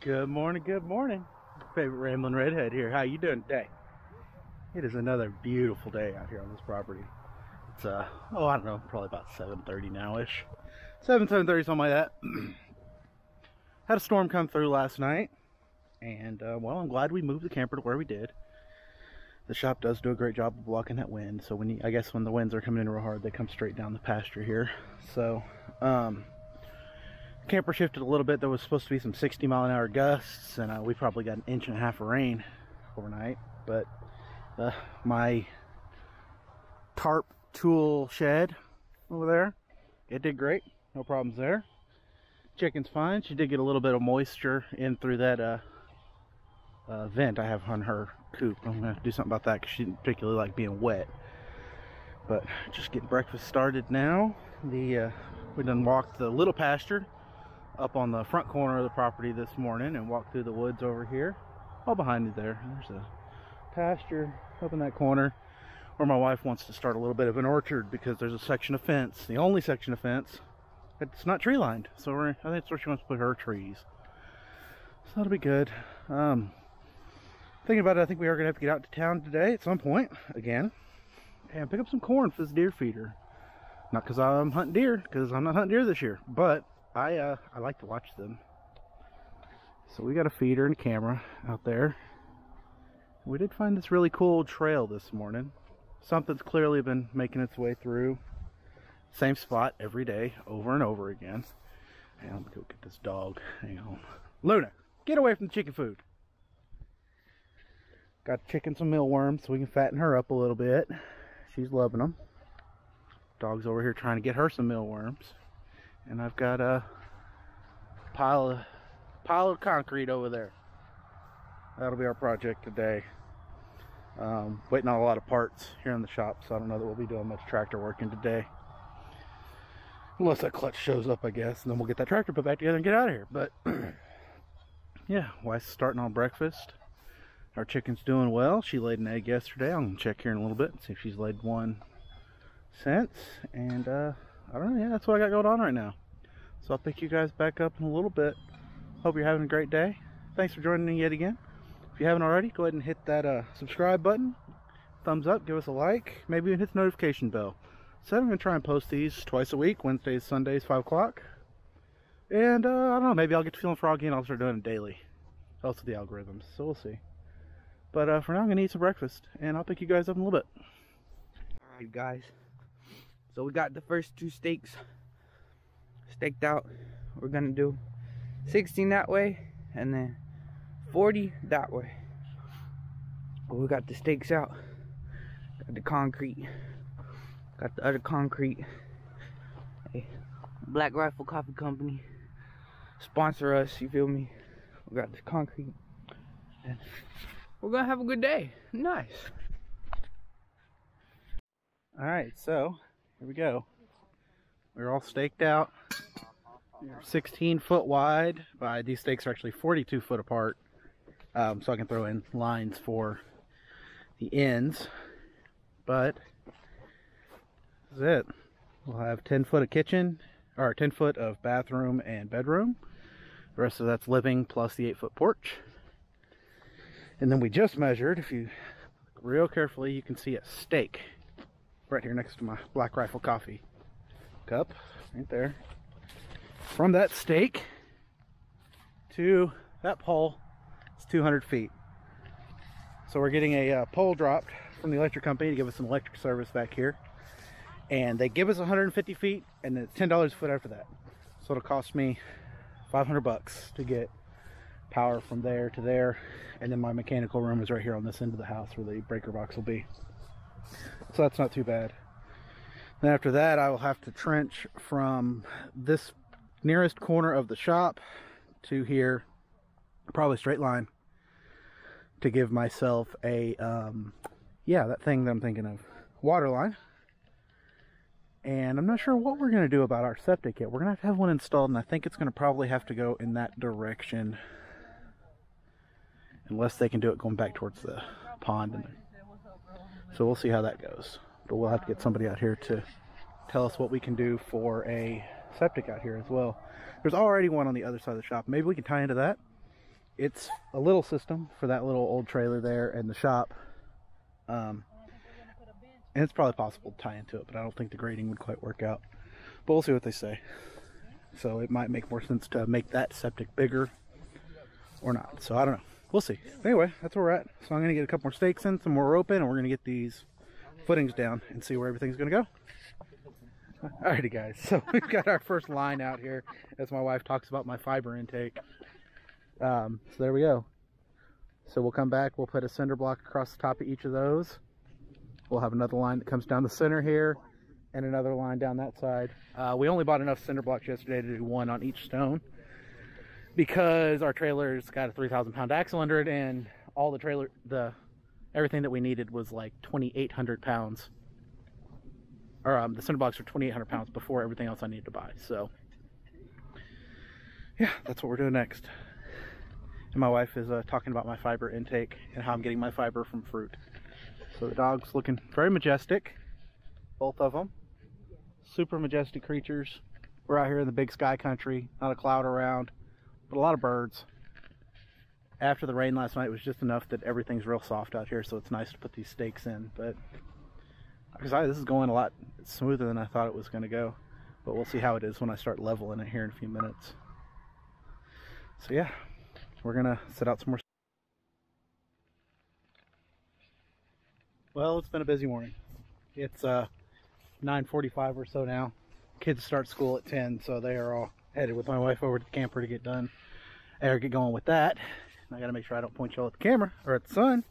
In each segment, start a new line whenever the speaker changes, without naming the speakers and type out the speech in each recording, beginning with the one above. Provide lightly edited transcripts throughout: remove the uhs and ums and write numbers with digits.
Good morning, good morning. Favorite Rambling Redhead here. How you doing today? It is another beautiful day out here on this property. It's I don't know, probably about 7:30 now-ish. 7:30, something like that. Had a storm come through last night, and well, I'm glad we moved the camper to where we did. The shop does do a great job of blocking that wind, so I guess when the winds are coming in real hard, they come straight down the pasture here. So, camper shifted a little bit. There was supposed to be some 60-mile-an-hour gusts, and we probably got 1.5 inches of rain overnight. But my tarp tool shed over there, it did great. No problems there. Chicken's fine. She did get a little bit of moisture in through that vent I have on her coop. I'm gonna have to do something about that because she didn't particularly like being wet. But just getting breakfast started now. We done walked the little pasture up on the front corner of the property this morning and walked through the woods over here. All behind me there's a pasture up in that corner where my wife wants to start a little bit of an orchard because there's a section of fence, the only section of fence, it's not tree lined. So I think that's where she wants to put her trees. So that'll be good. Thinking about it, I think we are gonna have to get out to town today at some point again and pick up some corn for this deer feeder. Not because I'm hunting deer, because I'm not hunting deer this year, but I like to watch them. So we got a feeder and a camera out there. We did find this really cool trail this morning. Something's clearly been making its way through. Same spot every day, over and over again. And let me go get this dog. Hang on. Luna, get away from the chicken food. Got the chicken some mealworms so we can fatten her up a little bit. She's loving them. Dog's over here trying to get her some mealworms. And I've got a pile of concrete over there. That'll be our project today. Waiting on a lot of parts here in the shop, so I don't know that we'll be doing much tractor working today. Unless that clutch shows up, I guess, and then we'll get that tractor put back together and get out of here. But yeah, wife's starting on breakfast. Our chicken's doing well. She laid an egg yesterday. I'm gonna check here in a little bit and see if she's laid one since. And I don't know, yeah, that's what I got going on right now. So I'll pick you guys back up in a little bit. Hope you're having a great day. Thanks for joining me yet again. If you haven't already, go ahead and hit that subscribe button. Thumbs up, give us a like. Maybe even hit the notification bell. So I'm going to try and post these twice a week, Wednesdays, Sundays, 5 o'clock. And I don't know, maybe I'll get to feeling froggy and I'll start doing it daily. Also the algorithms, so we'll see. But for now, I'm going to eat some breakfast, and I'll pick you guys up in a little bit.
Alright guys, so we got the first 2 steaks staked out. We're going to do 16 that way, and then 40 that way. We got the stakes out, got the concrete, got the other concrete. Hey, Black Rifle Coffee Company, sponsor us, you feel me? We got the concrete, and we're gonna have a good day. Nice.
Alright, so here we go. We're all staked out. They're 16 foot wide. These stakes are actually 42 foot apart. So I can throw in lines for the ends. But this is it. We'll have 10 foot of kitchen, or 10 foot of bathroom and bedroom. The rest of that's living plus the 8 foot porch. And then we just measured, if you look real carefully, you can see a stake right here next to my Black Rifle coffee cup, right there. From that stake to that pole, it's 200 feet. So we're getting a pole dropped from the electric company to give us some electric service back here. And they give us 150 feet, and then it's $10 a foot after that. So it'll cost me 500 bucks to get power from there to there. And then my mechanical room is right here on this end of the house where the breaker box will be. So that's not too bad. Then after that, I will have to trench from this nearest corner of the shop to here, probably straight line, to give myself a yeah, that thing that I'm thinking of, water line. And I'm not sure what we're going to do about our septic yet. We're going to have one installed, and I think it's going to probably have to go in that direction, unless they can do it going back towards the pond. So we'll see how that goes. But we'll have to get somebody out here to tell us what we can do for a septic out here as well. There's already one on the other side of the shop. Maybe we can tie into that it's a little system for that little old trailer there and the shop. And it's probably possible to tie into it, but I don't think the grading would quite work out. But we'll see what they say. So it might make more sense to make that septic bigger or not. So I don't know. We'll see. Anyway, that's where we're at. So I'm going to get a couple more stakes in, some more rope in, and we're going to get these footings down and see where everything's going to go. Alrighty guys, so we've got our first line out here as my wife talks about my fiber intake. So there we go. So we'll come back, we'll put a cinder block across the top of each of those. We'll have another line that comes down the center here and another line down that side. We only bought enough cinder blocks yesterday to do one on each stone because our trailer's got a 3,000 pound axle under it, and all everything that we needed was like 2,800 pounds. Or the cinder blocks are 2,800 pounds before everything else I needed to buy. So yeah, that's what we're doing next. And my wife is talking about my fiber intake and how I'm getting my fiber from fruit. So the dog's looking very majestic, both of them. Super majestic creatures. We're out here in the big sky country, not a cloud around, but a lot of birds. After the rain last night, it was just enough that everything's real soft out here, so it's nice to put these stakes in. But this is going a lot smoother than I thought it was going to go. But we'll see how it is when I start leveling it here in a few minutes. So yeah, we're going to set out some more. Well, it's been a busy morning. It's 9:45 or so now. Kids start school at 10, so they are all headed with my wife over to the camper to get done or get going with that. And I got to make sure I don't point y'all at the camera or at the sun.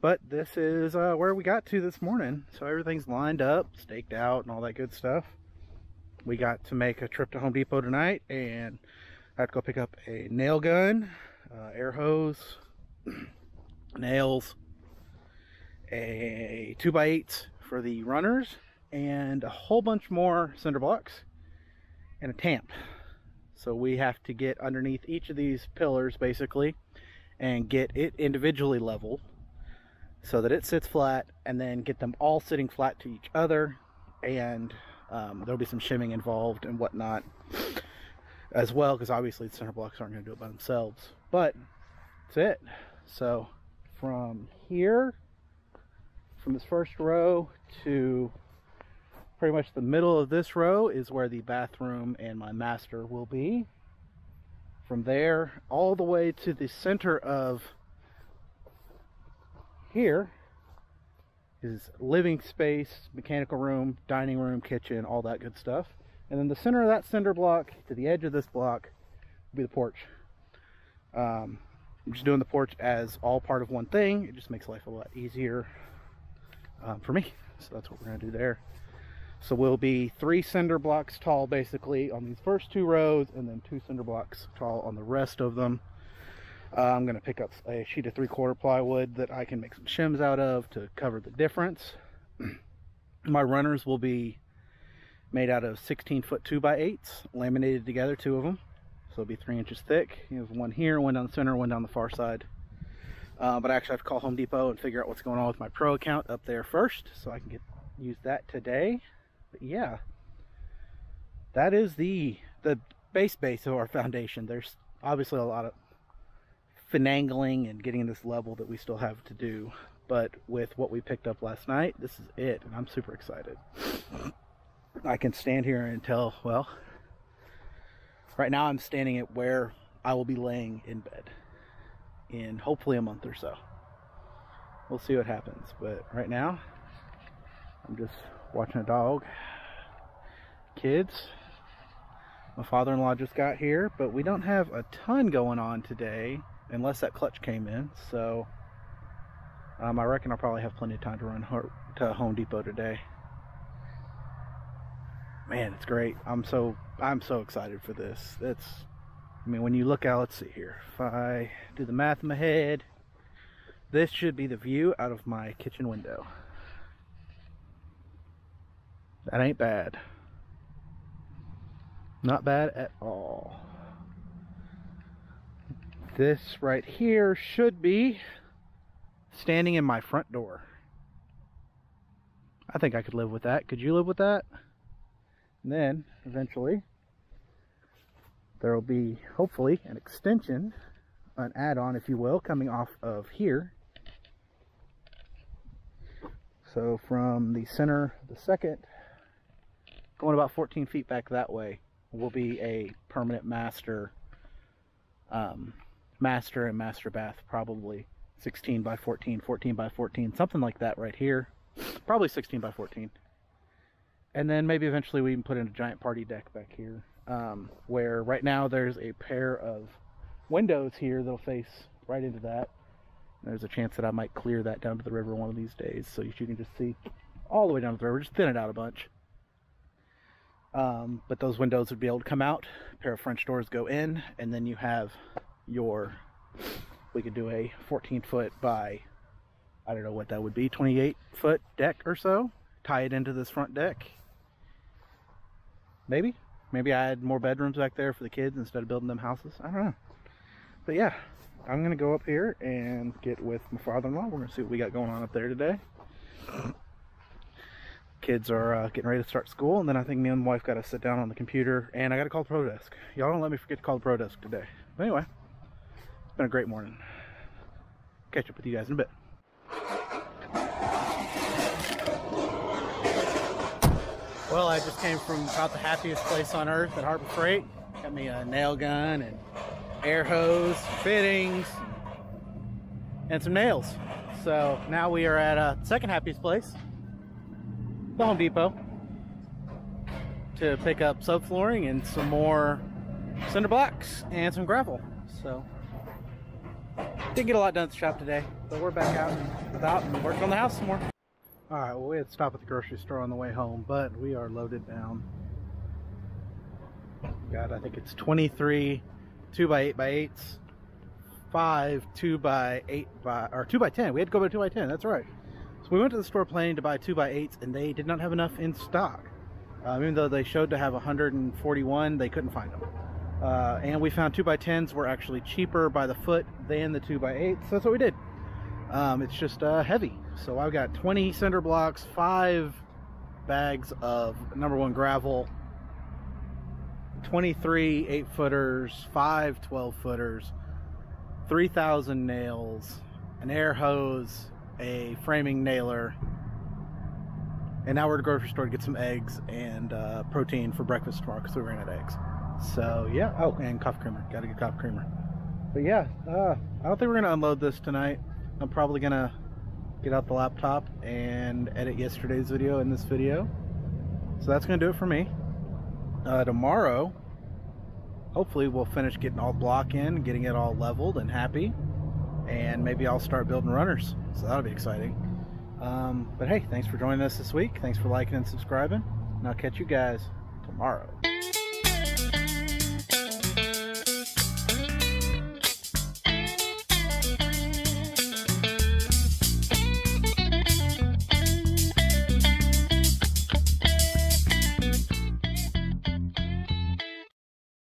But this is where we got to this morning. So everything's lined up, staked out, and all that good stuff. We got to make a trip to Home Depot tonight, and I have to go pick up a nail gun, air hose, nails, a 2x8 for the runners, and a whole bunch more cinder blocks and a tamp. So we have to get underneath each of these pillars basically and get it individually leveled so that it sits flat, and then get them all sitting flat to each other. And there'll be some shimming involved and whatnot as well, because obviously the cinder blocks aren't going to do it by themselves. But that's it. So from here, from this first row to pretty much the middle of this row is where the bathroom and my master will be. From there all the way to the center of here is living space, mechanical room, dining room, kitchen, all that good stuff. And then the center of that cinder block to the edge of this block will be the porch. I'm just doing the porch as all part of one thing. It just makes life a lot easier for me. So that's what we're going to do there. So we'll be 3 cinder blocks tall basically on these first 2 rows, and then 2 cinder blocks tall on the rest of them. I'm going to pick up a sheet of 3/4 plywood that I can make some shims out of to cover the difference. My runners will be made out of 16-foot 2x8s, laminated together, 2 of them. So it'll be 3 inches thick. There's one here, one down the center, one down the far side. But I actually have to call Home Depot and figure out what's going on with my Pro account up there first, so I can use that today. But yeah, that is the base of our foundation. There's obviously a lot of finagling and getting this level that we still have to do, but with what we picked up last night, this is it, and I'm super excited. I can stand here and tell, well, right now I'm standing at where I will be laying in bed in hopefully a month or so. We'll see what happens, but right now I'm just watching a dog, kids. My father-in-law just got here, but we don't have a ton going on today unless that clutch came in. So I reckon I'll probably have plenty of time to run to Home Depot today. Man, it's great. I'm so excited for this. I mean, when you look out, let's see here. If I do the math in my head, this should be the view out of my kitchen window. That ain't bad. Not bad at all. This right here should be standing in my front door. I think I could live with that. Could you live with that? And then, eventually, there will be, hopefully, an extension an add-on, if you will, coming off of here. So from the center of the second, going about 14 feet back that way, will be a permanent master and master bath, probably 16 by 14, 14 by 14, something like that right here. Probably 16 by 14. And then maybe eventually we can put in a giant party deck back here, where right now there's a pair of windows here that'll face right into that. There's a chance that I might clear that down to the river one of these days, so you can just see all the way down to the river, just thin it out a bunch. But those windows would be able to come out, a pair of French doors go in, and then you have your, we could do a 14-foot by, I don't know what that would be, 28-foot deck or so, tie it into this front deck. Maybe I had more bedrooms back there for the kids instead of building them houses. I don't know. But yeah, I'm going to go up here and get with my father-in-law. We're going to see what we got going on up there today. Kids are getting ready to start school, and then I think me and my wife got to sit down on the computer, and I got to call the Pro Desk. Y'all don't let me forget to call the Pro Desk today. But anyway, it's been a great morning. Catch up with you guys in a bit. Well, I just came from about the happiest place on earth at Harbor Freight. Got me a nail gun and air hose, fittings, and some nails. So now we are at a second happiest place, the Home Depot, to pick up subflooring and some more cinder blocks and some gravel. So didn't get a lot done at the shop today, but we're back out and about and working on the house some more. All right, well, we had to stop at the grocery store on the way home, but we are loaded down. Got, I think it's 23 2x8x8s, 5 2x8 by, or 2x10. We had to go by 2x10. That's right. So we went to the store planning to buy 2x8s, and they did not have enough in stock. Even though they showed to have 141, they couldn't find them. And we found 2x10s were actually cheaper by the foot than the 2x8s. So that's what we did. It's just heavy. So I've got 20 cinder blocks, 5 bags of #1 gravel, 23 8-footers, 5 12-footers, 3,000 nails, an air hose, a framing nailer, and now we're at the grocery store to get some eggs and protein for breakfast tomorrow because we ran out of eggs. So yeah, oh, and coffee creamer. Gotta get coffee creamer. But yeah, I don't think we're gonna unload this tonight. I'm probably gonna get out the laptop and edit yesterday's video in this video. So that's gonna do it for me. Tomorrow, hopefully we'll finish getting all block in, getting it all leveled and happy, and maybe I'll start building runners. So that'll be exciting. But hey, thanks for joining us this week. Thanks for liking and subscribing, and I'll catch you guys tomorrow.